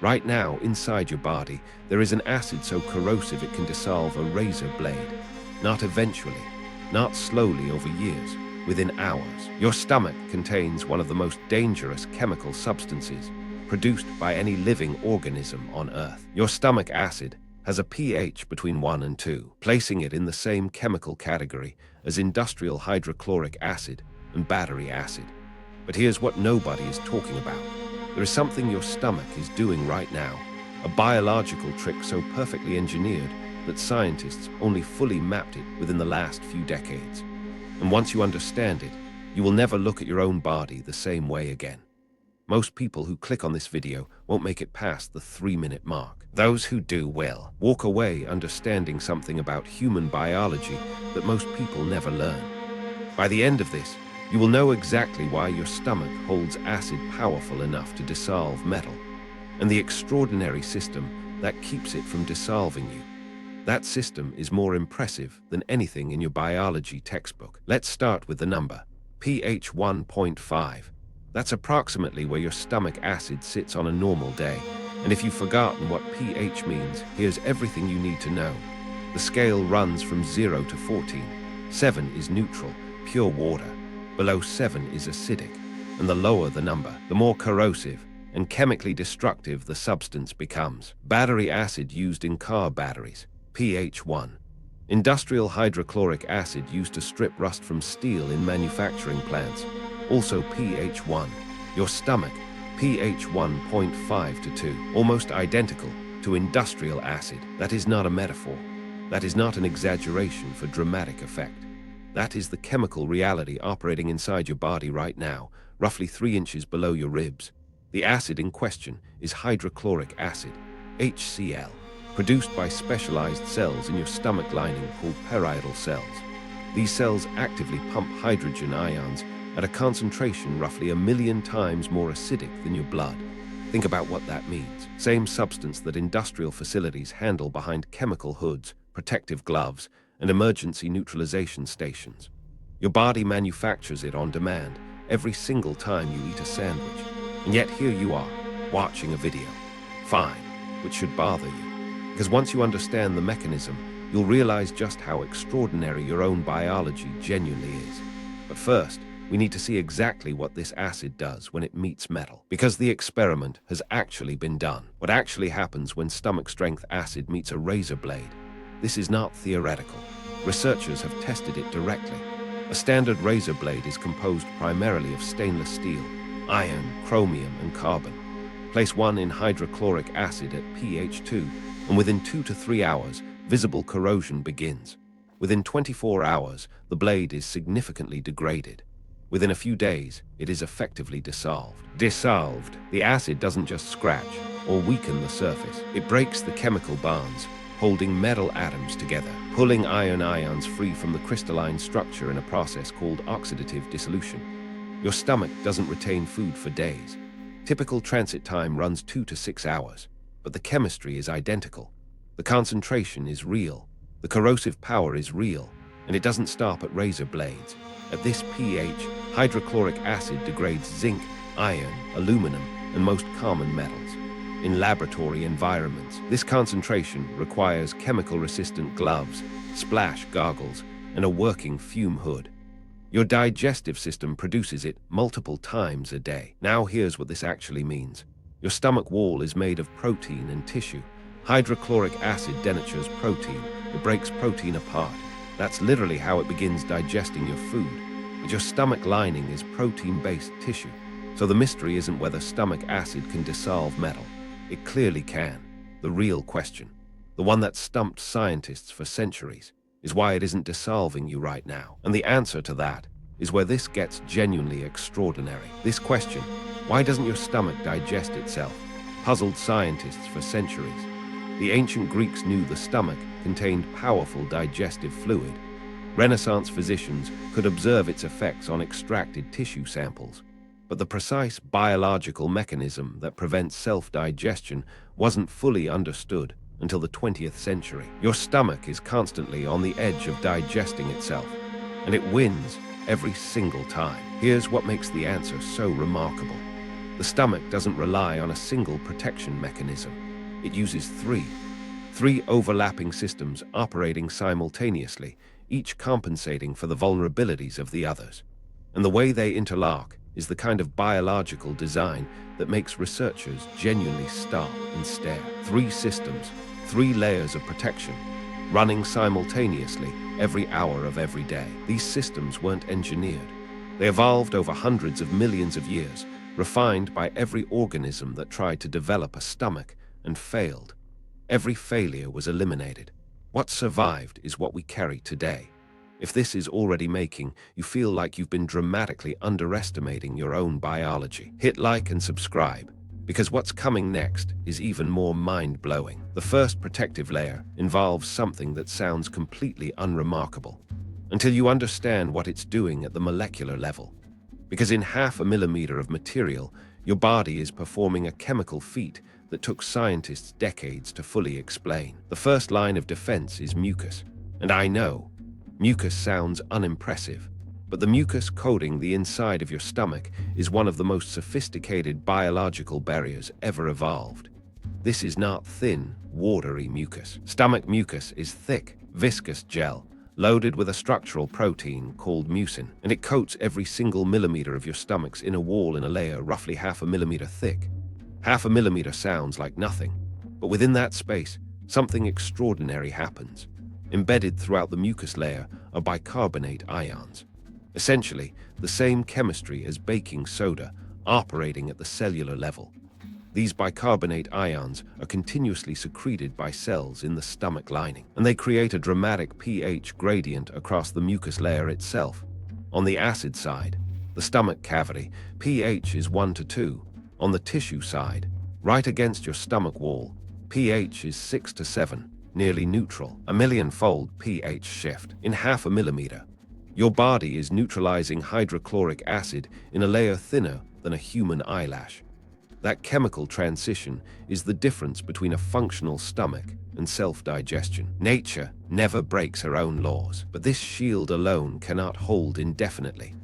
Right now, inside your body, there is an acid so corrosive it can dissolve a razor blade. Not eventually, not slowly over years, within hours. Your stomach contains one of the most dangerous chemical substances produced by any living organism on Earth. Your stomach acid has a pH between 1 and 2, placing it in the same chemical category as industrial hydrochloric acid and battery acid. But here's what nobody is talking about. There is something your stomach is doing right now, a biological trick so perfectly engineered that scientists only fully mapped it within the last few decades. And once you understand it, you will never look at your own body the same way again. Most people who click on this video won't make it past the 3-minute mark. Those who do will walk away understanding something about human biology that most people never learn. By the end of this, you will know exactly why your stomach holds acid powerful enough to dissolve metal, and the extraordinary system that keeps it from dissolving you. That system is more impressive than anything in your biology textbook. Let's start with the number, pH 1.5. That's approximately where your stomach acid sits on a normal day. And if you've forgotten what pH means, here's everything you need to know. The scale runs from 0 to 14. 7 is neutral, pure water. Below 7 is acidic, and the lower the number, the more corrosive and chemically destructive the substance becomes. Battery acid used in car batteries, pH 1. Industrial hydrochloric acid used to strip rust from steel in manufacturing plants, also pH 1. Your stomach, pH 1.5 to 2, almost identical to industrial acid. That is not a metaphor. That is not an exaggeration for dramatic effect. That is the chemical reality operating inside your body right now, roughly 3 inches below your ribs. The acid in question is hydrochloric acid, HCl, produced by specialized cells in your stomach lining called parietal cells. These cells actively pump hydrogen ions at a concentration roughly 1,000,000 times more acidic than your blood. Think about what that means. Same substance that industrial facilities handle behind chemical hoods, protective gloves, and emergency neutralization stations. Your body manufactures it on demand every single time you eat a sandwich. And yet here you are, watching a video. Fine, which should bother you. Because once you understand the mechanism, you'll realize just how extraordinary your own biology genuinely is. But first, we need to see exactly what this acid does when it meets metal. Because the experiment has actually been done. What actually happens when stomach-strength acid meets a razor blade. This is not theoretical. Researchers have tested it directly. A standard razor blade is composed primarily of stainless steel, iron, chromium, and carbon. Place one in hydrochloric acid at pH 2, and within 2 to 3 hours, visible corrosion begins. Within 24 hours, the blade is significantly degraded. Within a few days, it is effectively dissolved. Dissolved, the acid doesn't just scratch or weaken the surface. It breaks the chemical bonds, holding metal atoms together, pulling iron ions free from the crystalline structure in a process called oxidative dissolution. Your stomach doesn't retain food for days. Typical transit time runs 2 to 6 hours, but the chemistry is identical. The concentration is real, the corrosive power is real, and it doesn't stop at razor blades. At this pH, hydrochloric acid degrades zinc, iron, aluminum, and most common metals. In laboratory environments, this concentration requires chemical-resistant gloves, splash goggles, and a working fume hood. Your digestive system produces it multiple times a day. Now here's what this actually means. Your stomach wall is made of protein and tissue. Hydrochloric acid denatures protein. It breaks protein apart. That's literally how it begins digesting your food. But your stomach lining is protein-based tissue. So the mystery isn't whether stomach acid can dissolve metal. It clearly can. The real question, the one that stumped scientists for centuries, is why it isn't dissolving you right now. And the answer to that is where this gets genuinely extraordinary. This question, why doesn't your stomach digest itself, puzzled scientists for centuries. The ancient Greeks knew the stomach contained powerful digestive fluid. Renaissance physicians could observe its effects on extracted tissue samples. But the precise biological mechanism that prevents self-digestion wasn't fully understood until the 20th century. Your stomach is constantly on the edge of digesting itself, and it wins every single time. Here's what makes the answer so remarkable. The stomach doesn't rely on a single protection mechanism. It uses three overlapping systems operating simultaneously, each compensating for the vulnerabilities of the others. And the way they interlock is the kind of biological design that makes researchers genuinely stop and stare. Three systems, three layers of protection, running simultaneously every hour of every day. These systems weren't engineered. They evolved over hundreds of millions of years, refined by every organism that tried to develop a stomach and failed. Every failure was eliminated. What survived is what we carry today. If this is already making you feel like you've been dramatically underestimating your own biology, hit like and subscribe, because what's coming next is even more mind-blowing. The first protective layer involves something that sounds completely unremarkable, until you understand what it's doing at the molecular level. Because in 0.5 millimeter of material, your body is performing a chemical feat that took scientists decades to fully explain. The first line of defense is mucus. And I know, mucus sounds unimpressive, but the mucus coating the inside of your stomach is one of the most sophisticated biological barriers ever evolved. This is not thin, watery mucus. Stomach mucus is thick, viscous gel, loaded with a structural protein called mucin, and it coats every single millimeter of your stomach's inner wall in a layer roughly 0.5 millimeter thick. 0.5 millimeter sounds like nothing, but within that space, something extraordinary happens. Embedded throughout the mucus layer are bicarbonate ions, essentially the same chemistry as baking soda, operating at the cellular level. These bicarbonate ions are continuously secreted by cells in the stomach lining, and they create a dramatic pH gradient across the mucus layer itself. On the acid side, the stomach cavity, pH is 1 to 2. On the tissue side, right against your stomach wall, pH is 6 to 7, nearly neutral, a million-fold pH shift. In 0.5 millimeter, your body is neutralizing hydrochloric acid in a layer thinner than a human eyelash. That chemical transition is the difference between a functional stomach and self-digestion. Nature never breaks her own laws, but this shield alone cannot hold indefinitely.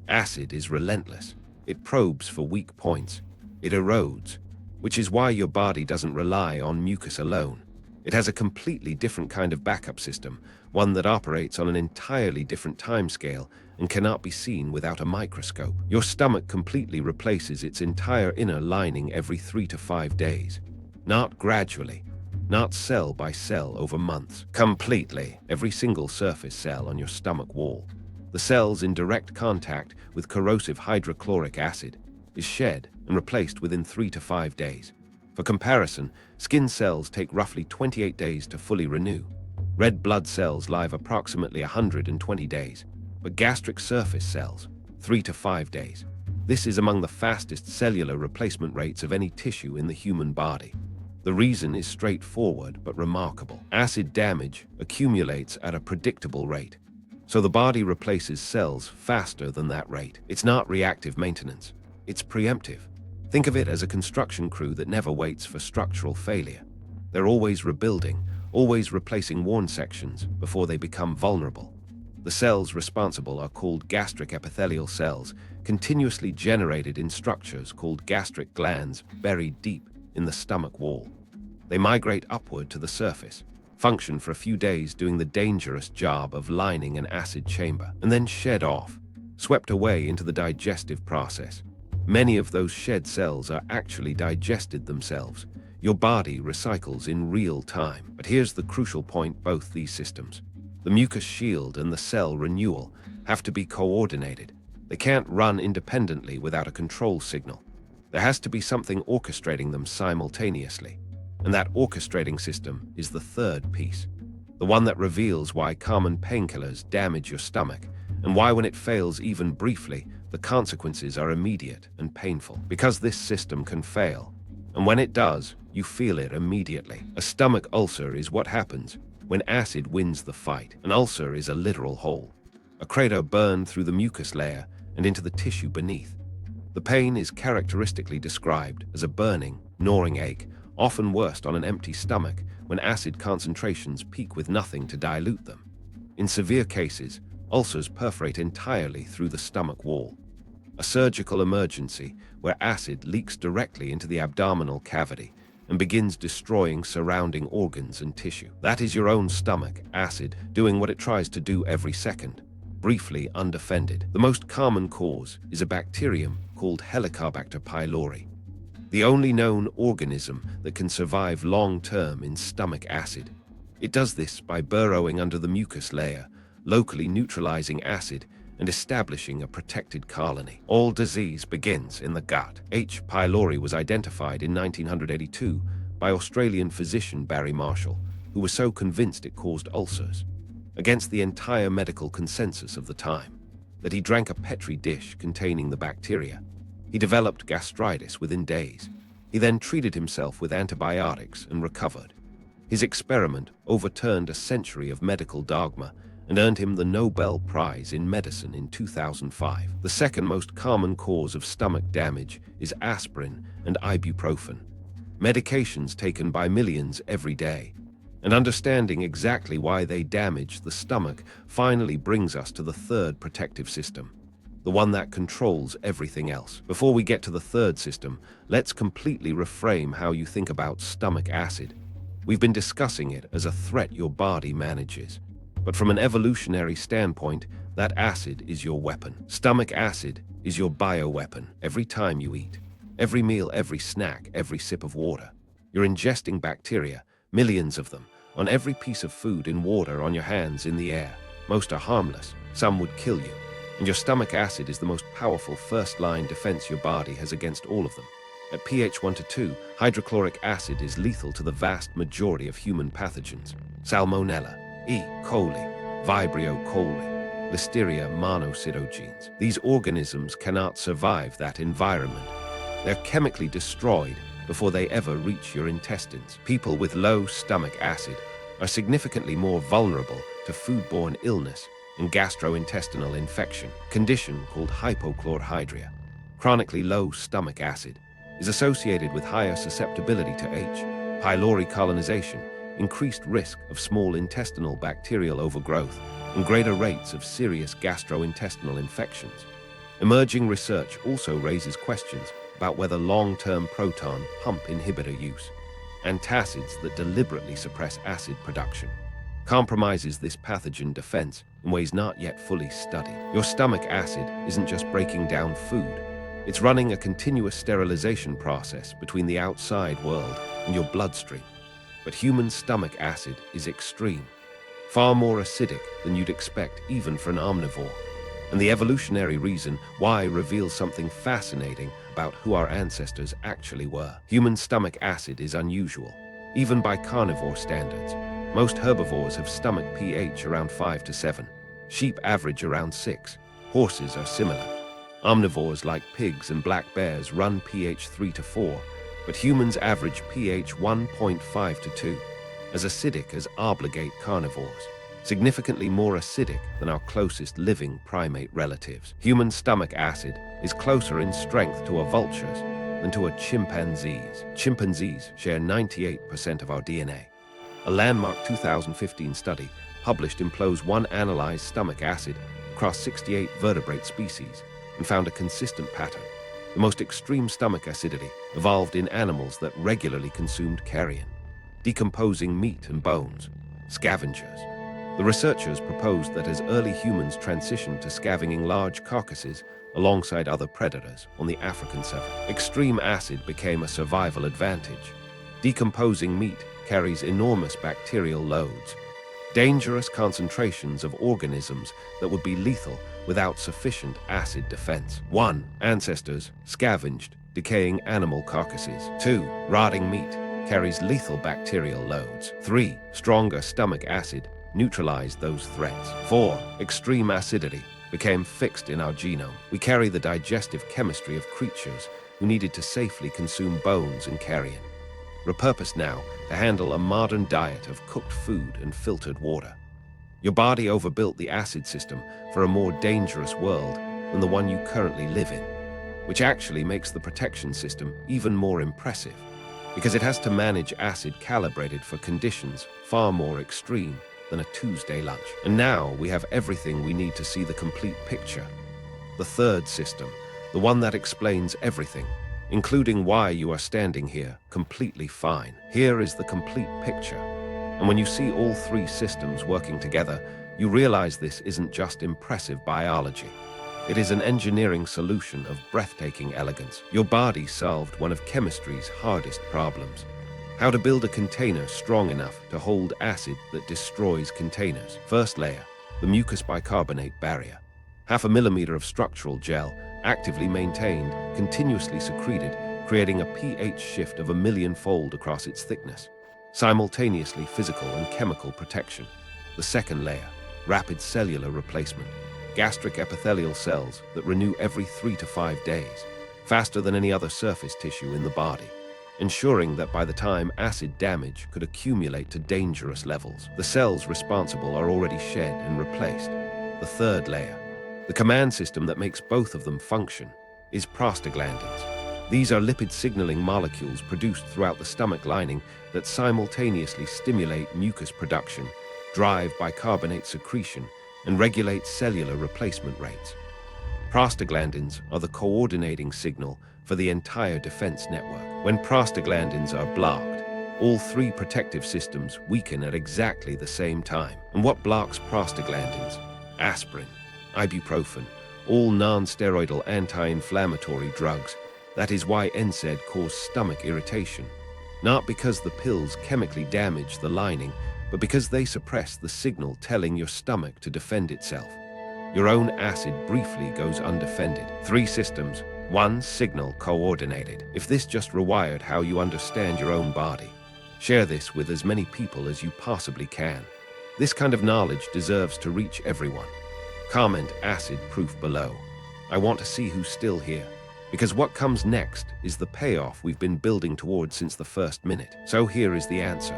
Acid is relentless. It probes for weak points. It erodes, which is why your body doesn't rely on mucus alone. It has a completely different kind of backup system, one that operates on an entirely different timescale and cannot be seen without a microscope. Your stomach completely replaces its entire inner lining every 3 to 5 days. Not gradually, not cell by cell over months. Completely, every single surface cell on your stomach wall, the cells in direct contact with corrosive hydrochloric acid, is shed and replaced within 3 to 5 days. For comparison, skin cells take roughly 28 days to fully renew. Red blood cells live approximately 120 days, but gastric surface cells, 3 to 5 days. This is among the fastest cellular replacement rates of any tissue in the human body. The reason is straightforward but remarkable. Acid damage accumulates at a predictable rate, so the body replaces cells faster than that rate. It's not reactive maintenance. It's preemptive. Think of it as a construction crew that never waits for structural failure. They're always rebuilding, always replacing worn sections before they become vulnerable. The cells responsible are called gastric epithelial cells, continuously generated in structures called gastric glands buried deep in the stomach wall. They migrate upward to the surface, function for a few days doing the dangerous job of lining an acid chamber, and then shed off, swept away into the digestive process. Many of those shed cells are actually digested themselves. Your body recycles in real time. But here's the crucial point: both these systems, the mucus shield and the cell renewal, have to be coordinated. They can't run independently without a control signal. There has to be something orchestrating them simultaneously. And that orchestrating system is the third piece, the one that reveals why common painkillers damage your stomach, and why when it fails even briefly, the consequences are immediate and painful. Because this system can fail, and when it does, you feel it immediately. A stomach ulcer is what happens when acid wins the fight. An ulcer is a literal hole, a crater burned through the mucus layer and into the tissue beneath. The pain is characteristically described as a burning, gnawing ache, often worst on an empty stomach when acid concentrations peak with nothing to dilute them. In severe cases, ulcers perforate entirely through the stomach wall. a surgical emergency where acid leaks directly into the abdominal cavity and begins destroying surrounding organs and tissue. That is your own stomach acid doing what it tries to do every second, briefly undefended. The most common cause is a bacterium called Helicobacter pylori, the only known organism that can survive long-term in stomach acid. It does this by burrowing under the mucus layer, locally neutralizing acid and establishing a protected colony. All disease begins in the gut. H. pylori was identified in 1982 by Australian physician Barry Marshall, who was so convinced it caused ulcers, against the entire medical consensus of the time, that he drank a Petri dish containing the bacteria. He developed gastritis within days. He then treated himself with antibiotics and recovered. His experiment overturned a century of medical dogma and earned him the Nobel Prize in Medicine in 2005. The second most common cause of stomach damage is aspirin and ibuprofen, medications taken by millions every day. And understanding exactly why they damage the stomach finally brings us to the third protective system, the one that controls everything else. Before we get to the third system, let's completely reframe how you think about stomach acid. We've been discussing it as a threat your body manages. But from an evolutionary standpoint, that acid is your weapon. Stomach acid is your bioweapon. Every time you eat, every meal, every snack, every sip of water, you're ingesting bacteria, millions of them, on every piece of food, in water, on your hands, in the air. Most are harmless, some would kill you. And your stomach acid is the most powerful first-line defense your body has against all of them. At pH 1 to 2, hydrochloric acid is lethal to the vast majority of human pathogens. Salmonella, E. coli, Vibrio cholerae, Listeria monocytogenes. These organisms cannot survive that environment. They're chemically destroyed before they ever reach your intestines. People with low stomach acid are significantly more vulnerable to foodborne illness and gastrointestinal infection, a condition called hypochlorhydria. Chronically low stomach acid is associated with higher susceptibility to H. pylori colonization, increased risk of small intestinal bacterial overgrowth, and greater rates of serious gastrointestinal infections. Emerging research also raises questions about whether long-term proton pump inhibitor use, antacids that deliberately suppress acid production, compromises this pathogen defense in ways not yet fully studied. Your stomach acid isn't just breaking down food. It's running a continuous sterilization process between the outside world and your bloodstream. But human stomach acid is extreme, far more acidic than you'd expect even for an omnivore. And the evolutionary reason why reveals something fascinating about who our ancestors actually were. Human stomach acid is unusual, even by carnivore standards. Most herbivores have stomach pH around 5 to 7. Sheep average around 6. Horses are similar. Omnivores like pigs and black bears run pH 3 to 4, but humans average pH 1.5 to 2, as acidic as obligate carnivores, significantly more acidic than our closest living primate relatives. Human stomach acid is closer in strength to a vulture's than to a chimpanzee's. Chimpanzees share 98% of our DNA. A landmark 2015 study published in PLOS I analyzed stomach acid across 68 vertebrate species and found a consistent pattern. The most extreme stomach acidity evolved in animals that regularly consumed carrion, decomposing meat and bones, scavengers. The researchers proposed that as early humans transitioned to scavenging large carcasses alongside other predators on the African savannah, extreme acid became a survival advantage. Decomposing meat carries enormous bacterial loads, dangerous concentrations of organisms that would be lethal without sufficient acid defense. 1. Ancestors scavenged decaying animal carcasses. 2. Rotting meat carries lethal bacterial loads. 3. Stronger stomach acid neutralized those threats. 4. Extreme acidity became fixed in our genome. We carry the digestive chemistry of creatures who needed to safely consume bones and carrion, repurposed now to handle a modern diet of cooked food and filtered water. Your body overbuilt the acid system for a more dangerous world than the one you currently live in, which actually makes the protection system even more impressive, because it has to manage acid calibrated for conditions far more extreme than a Tuesday lunch. And now we have everything we need to see the complete picture. The third system, the one that explains everything, including why you are standing here completely fine. Here is the complete picture. And when you see all three systems working together, you realize this isn't just impressive biology. It is an engineering solution of breathtaking elegance. Your body solved one of chemistry's hardest problems: how to build a container strong enough to hold acid that destroys containers. First layer, the mucus bicarbonate barrier. 0.5 millimeter of structural gel, actively maintained, continuously secreted, creating a pH shift of 1,000,000-fold across its thickness. Simultaneously physical and chemical protection. The second layer, rapid cellular replacement. Gastric epithelial cells that renew every 3 to 5 days, faster than any other surface tissue in the body, ensuring that by the time acid damage could accumulate to dangerous levels, the cells responsible are already shed and replaced. The third layer, the command system that makes both of them function, is prostaglandins. These are lipid signaling molecules produced throughout the stomach lining that simultaneously stimulate mucus production, drive bicarbonate secretion, and regulate cellular replacement rates. Prostaglandins are the coordinating signal for the entire defense network. When prostaglandins are blocked, all three protective systems weaken at exactly the same time. And what blocks prostaglandins? Aspirin, ibuprofen, all non-steroidal anti-inflammatory drugs. That is why NSAID cause stomach irritation. Not because the pills chemically damage the lining, but because they suppress the signal telling your stomach to defend itself. Your own acid briefly goes undefended. Three systems, one signal coordinated. If this just rewired how you understand your own body, share this with as many people as you possibly can. This kind of knowledge deserves to reach everyone. Comment acid proof below. I want to see who's still here, because what comes next is the payoff we've been building toward since the first minute. So here is the answer.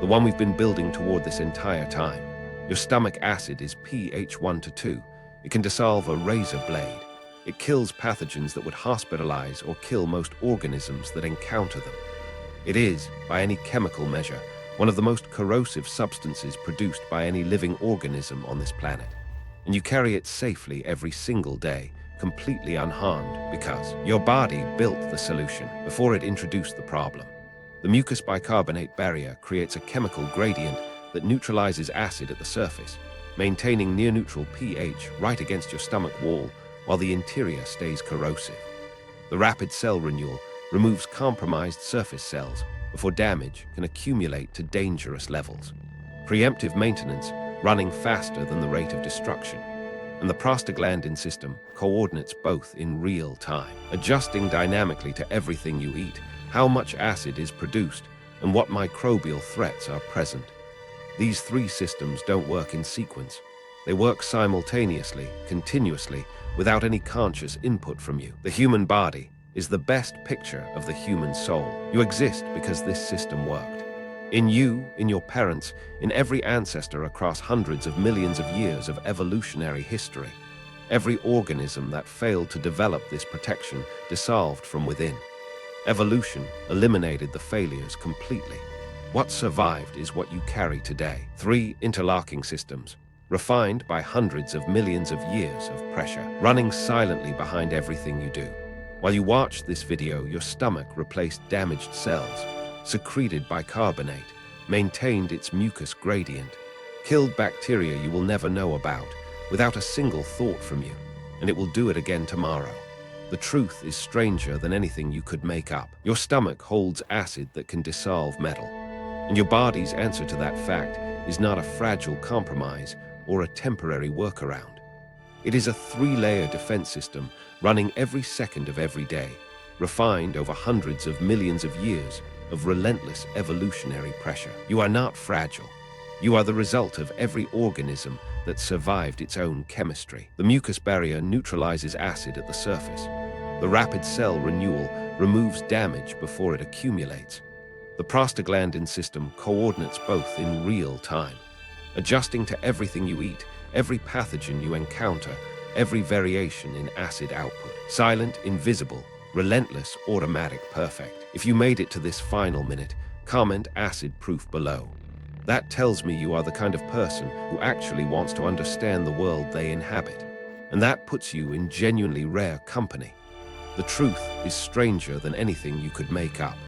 The one we've been building toward this entire time. Your stomach acid is pH 1 to 2. It can dissolve a razor blade. It kills pathogens that would hospitalize or kill most organisms that encounter them. It is, by any chemical measure, one of the most corrosive substances produced by any living organism on this planet. And you carry it safely every single day, completely unharmed, because your body built the solution before it introduced the problem. The mucus bicarbonate barrier creates a chemical gradient that neutralizes acid at the surface, maintaining near-neutral pH right against your stomach wall while the interior stays corrosive. The rapid cell renewal removes compromised surface cells before damage can accumulate to dangerous levels. Preemptive maintenance running faster than the rate of destruction. And the prostaglandin system coordinates both in real time, adjusting dynamically to everything you eat, how much acid is produced, and what microbial threats are present. These three systems don't work in sequence. They work simultaneously, continuously, without any conscious input from you. The human body is the best picture of the human soul. You exist because this system worked. In you, in your parents, in every ancestor across hundreds of millions of years of evolutionary history. Every organism that failed to develop this protection dissolved from within. Evolution eliminated the failures completely. What survived is what you carry today. Three interlocking systems, refined by hundreds of millions of years of pressure, running silently behind everything you do. While you watch this video, your stomach replaced damaged cells, secreted bicarbonate, maintained its mucus gradient, killed bacteria you will never know about without a single thought from you, and it will do it again tomorrow. The truth is stranger than anything you could make up. Your stomach holds acid that can dissolve metal, and your body's answer to that fact is not a fragile compromise or a temporary workaround. It is a three-layer defense system running every second of every day, refined over hundreds of millions of years of relentless evolutionary pressure. You are not fragile. You are the result of every organism that survived its own chemistry. The mucus barrier neutralizes acid at the surface. The rapid cell renewal removes damage before it accumulates. The prostaglandin system coordinates both in real time, adjusting to everything you eat, every pathogen you encounter, every variation in acid output. Silent, invisible, relentless, automatic, perfect. If you made it to this final minute, comment acid proof below. That tells me you are the kind of person who actually wants to understand the world they inhabit. And that puts you in genuinely rare company. The truth is stranger than anything you could make up.